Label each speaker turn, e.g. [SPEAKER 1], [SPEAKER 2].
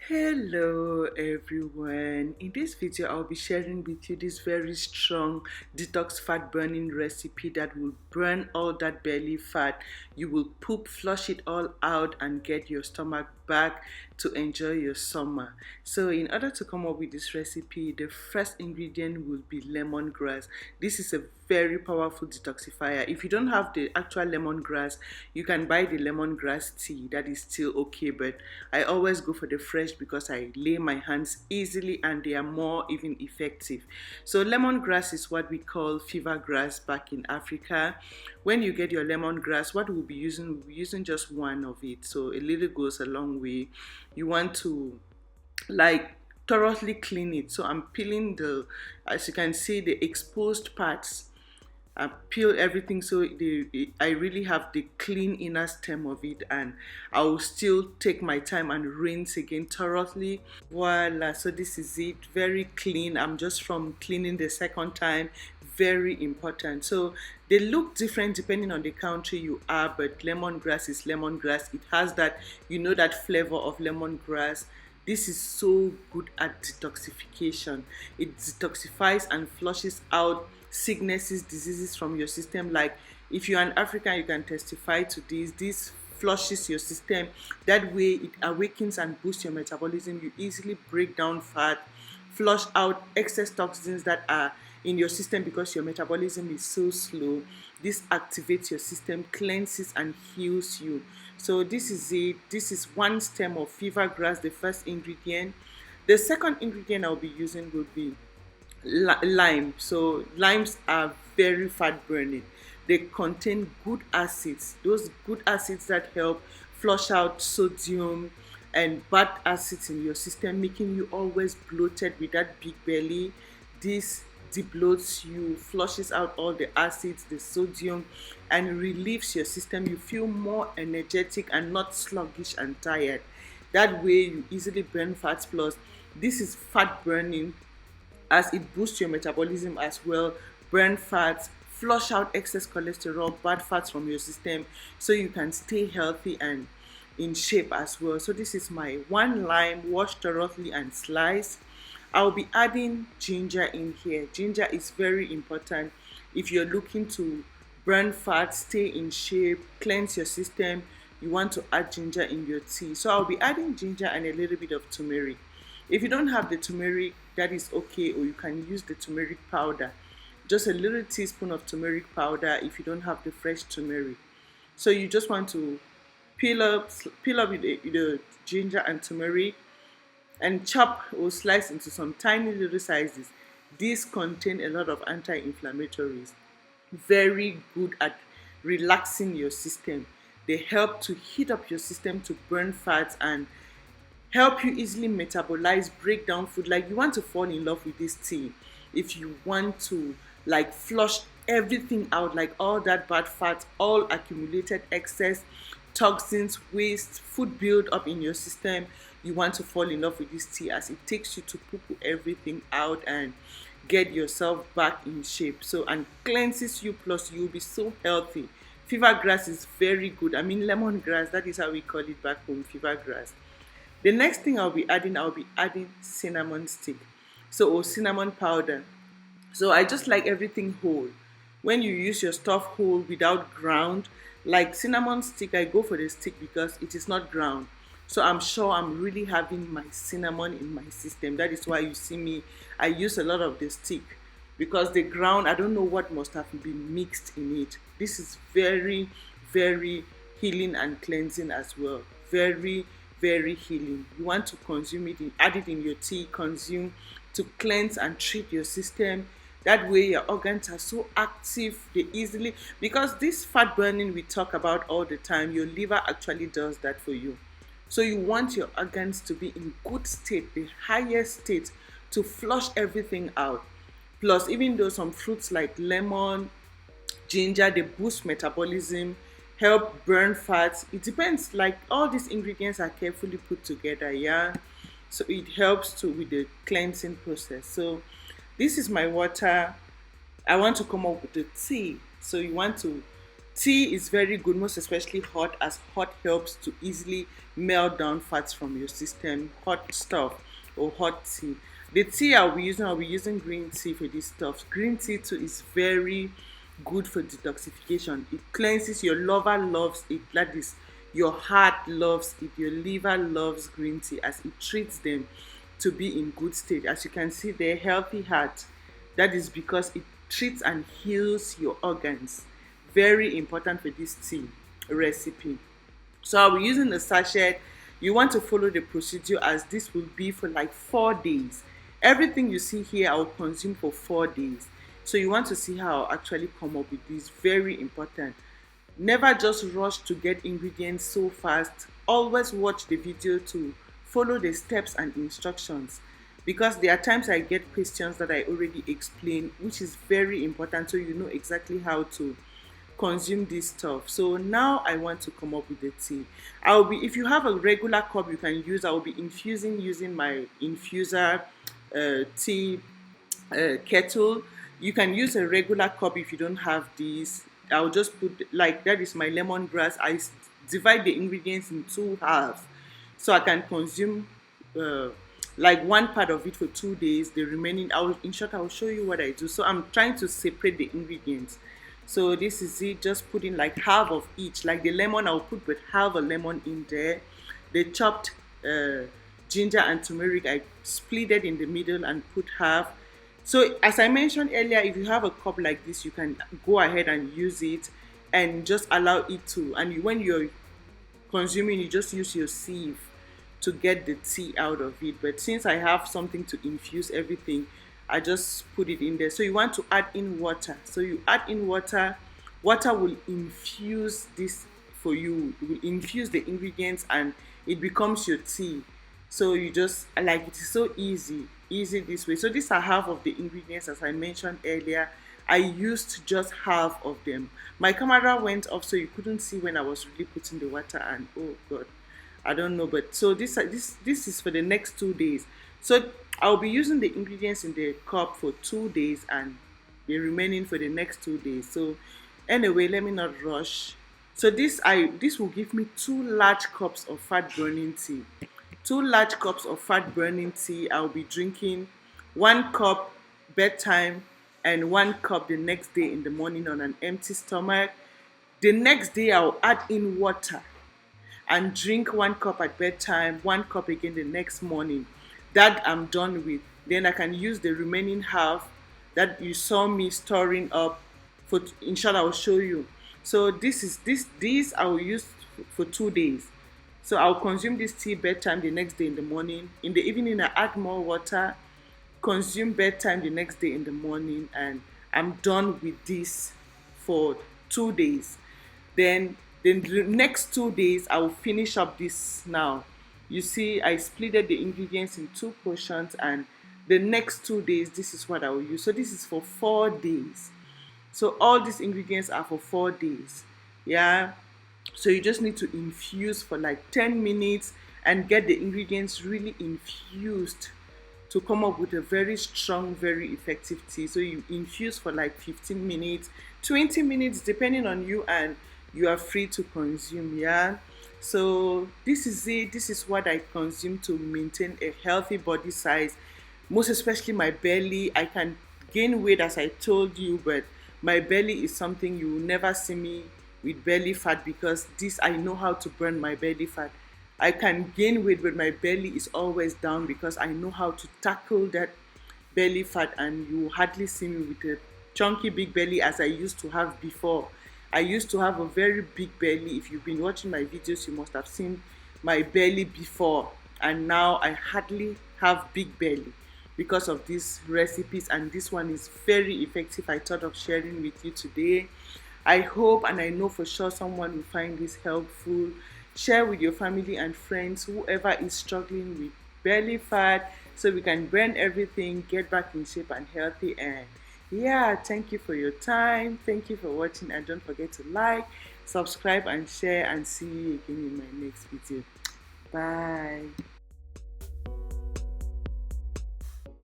[SPEAKER 1] Hello everyone. In this video I'll be sharing with you this very strong detox fat burning recipe that will burn all that belly fat. You will poop, flush it all out and get your stomach back to enjoy your summer. So in order to come up with this recipe, the first ingredient will be lemongrass. This is a very powerful detoxifier. If you don't have the actual lemongrass, you can buy the lemongrass tea. That is still okay, but I always go for the fresh because I lay my hands easily and they are more even effective. So lemongrass is what we call fever grass back in Africa. When you get your lemongrass, what we'll be using just one of it. So a little goes a long way. You want to like thoroughly clean it. So I'm peeling as you can see, the exposed parts. I peel everything so I really have the clean inner stem of it, and I will still take my time and rinse again thoroughly. Voila, so this is it, very clean. I'm just from cleaning the second time, very important. So they look different depending on the country you are, but lemongrass is lemongrass. It has that, that flavor of lemongrass. This is so good at detoxification. It detoxifies and flushes out sicknesses, diseases from your system. Like if you're an African, you can testify to this. This flushes your system. That way it awakens and boosts your metabolism. You easily break down fat, flush out excess toxins that are in your system because your metabolism is so slow. This activates your system, cleanses and heals you. So this is it. This is one stem of fever grass, the first ingredient. The second ingredient I'll be using would be lime. So limes are very fat burning. They contain good acids, those good acids that help flush out sodium and bad acids in your system, making you always bloated with that big belly. This debloats you, flushes out all the acids, the sodium, and relieves your system. You feel more energetic and not sluggish and tired. That way you easily burn fats. Plus this is fat burning, as it boosts your metabolism as well, burn fats, flush out excess cholesterol, bad fats from your system, so you can stay healthy and in shape as well. So this is my one lime, washed thoroughly and sliced. I'll be adding ginger in here. Ginger is very important if you're looking to burn fat, stay in shape, cleanse your system. You want to add ginger in your tea. So I'll be adding ginger and a little bit of turmeric. If you don't have the turmeric, that is okay, or you can use the turmeric powder. Just a little teaspoon of turmeric powder if you don't have the fresh turmeric. So you just want to peel up with the ginger and turmeric and chop or slice into some tiny little sizes. These contain a lot of anti-inflammatories, very good at relaxing your system. They help to heat up your system to burn fats and help you easily metabolize, break down food. Like you want to fall in love with this tea if you want to like flush everything out, like all that bad fat, all accumulated excess toxins, waste, food build up in your system. You want to fall in love with this tea as it takes you to poo everything out and get yourself back in shape. So, and cleanses you, plus you'll be so healthy. Fever grass is very good. I mean lemongrass, that is how we call it back home, fever grass. The next thing I'll be adding cinnamon stick. So, or cinnamon powder. So I just like everything whole. When you use your stuff whole without ground, like cinnamon stick, I go for the stick because it is not ground. So I'm sure I'm really having my cinnamon in my system. That is why you see me, I use a lot of the stick, because the ground, I don't know what must have been mixed in it. This is very, very healing and cleansing as well. Very, very healing. You want to consume it, add it in your tea, consume to cleanse and treat your system. That way your organs are so active, they easily, because this fat burning we talk about all the time, your liver actually does that for you. So you want your organs to be in good state, the highest state, to flush everything out. Plus, even though some fruits like lemon, ginger, they boost metabolism, help burn fats. It depends, like all these ingredients are carefully put together, yeah. So it helps to with the cleansing process. So this is my water. I want to come up with the tea. So you want to Tea is very good, most especially hot, as hot helps to easily melt down fats from your system. Hot stuff or hot tea. The tea I'll be using green tea for this stuff. Green tea too is very good for detoxification. It cleanses. Your liver loves it. That is, your heart loves it. Your liver loves green tea as it treats them to be in good state. As you can see, they're healthy heart. That is because it treats and heals your organs. Very important for this tea recipe. So I'll be using the sachet. You want to follow the procedure, as this will be for like 4 days. Everything you see here I will consume for 4 days. So you want to see how I'll actually come up with this. Very important. Never just rush to get ingredients so fast. Always watch the video to follow the steps and instructions, because there are times I get questions that I already explained, which is very important, so you know exactly how to consume this stuff. So now I want to come up with the tea. If you have a regular cup you can use, I will be infusing using my infuser tea kettle. You can use a regular cup if you don't have these. I'll just put, like, that is my lemongrass. Divide the ingredients in two halves, so I can consume like one part of it for 2 days. The remaining, in short, I'll show you what I do. So I'm trying to separate the ingredients. So this is it. Just put in like half of each. Like the lemon, I'll put with half a lemon in there. The chopped ginger and turmeric, I split it in the middle and put half. So as I mentioned earlier, if you have a cup like this, you can go ahead and use it and just allow it to. And when you're consuming, you just use your sieve to get the tea out of it. But since I have something to infuse everything, I just put it in there. So you want to add in water. So you add in water. Water will infuse this for you. It will infuse the ingredients and it becomes your tea. So you just, like, it is so easy this way. So these are half of the ingredients, as I mentioned earlier. I used just half of them. My camera went off, so you couldn't see when I was really putting the water, and oh god, I don't know. But so this is for the next 2 days. So I'll be using the ingredients in the cup for 2 days and the remaining for the next 2 days. So anyway, let me not rush. So this will give me 2 large cups of fat burning tea. 2 large cups of fat burning tea. I'll be drinking 1 cup bedtime and 1 cup the next day in the morning on an empty stomach. The next day I'll add in water and drink 1 cup at bedtime, 1 cup again the next morning. That I'm done with. Then I can use the remaining half that you saw me storing up for, in short, I will show you. So this I will use for 2 days. So I'll consume this tea bedtime the next day in the morning. In the evening I add more water, consume bedtime the next day in the morning, and I'm done with this for 2 days. Then the next 2 days I will finish up this now. You see, I splitted the ingredients in 2 portions, and the next 2 days this is what I will use. So this is for 4 days. So all these ingredients are for 4 days. Yeah. So you just need to infuse for like 10 minutes and get the ingredients really infused to come up with a very strong, very effective tea. So you infuse for like 15 minutes, 20 minutes, depending on you, and you are free to consume. Yeah. So this is it. This is what I consume to maintain a healthy body size, most especially my belly. I can gain weight, as I told you, but my belly is something you will never see me with belly fat, because this, I know how to burn my belly fat. I can gain weight, but my belly is always down because I know how to tackle that belly fat, and you hardly see me with a chunky big belly as I used to have before. I used to have a very big belly. If you've been watching my videos, you must have seen my belly before, and now I hardly have big belly because of these recipes, and this one is very effective. I thought of sharing with you today. I hope and I know for sure someone will find this helpful. Share with your family and friends, whoever is struggling with belly fat, so we can burn everything, get back in shape and healthy. And yeah, thank you for your time. Thank you for watching, and don't forget to like, subscribe and share, and see you again in my next video. Bye.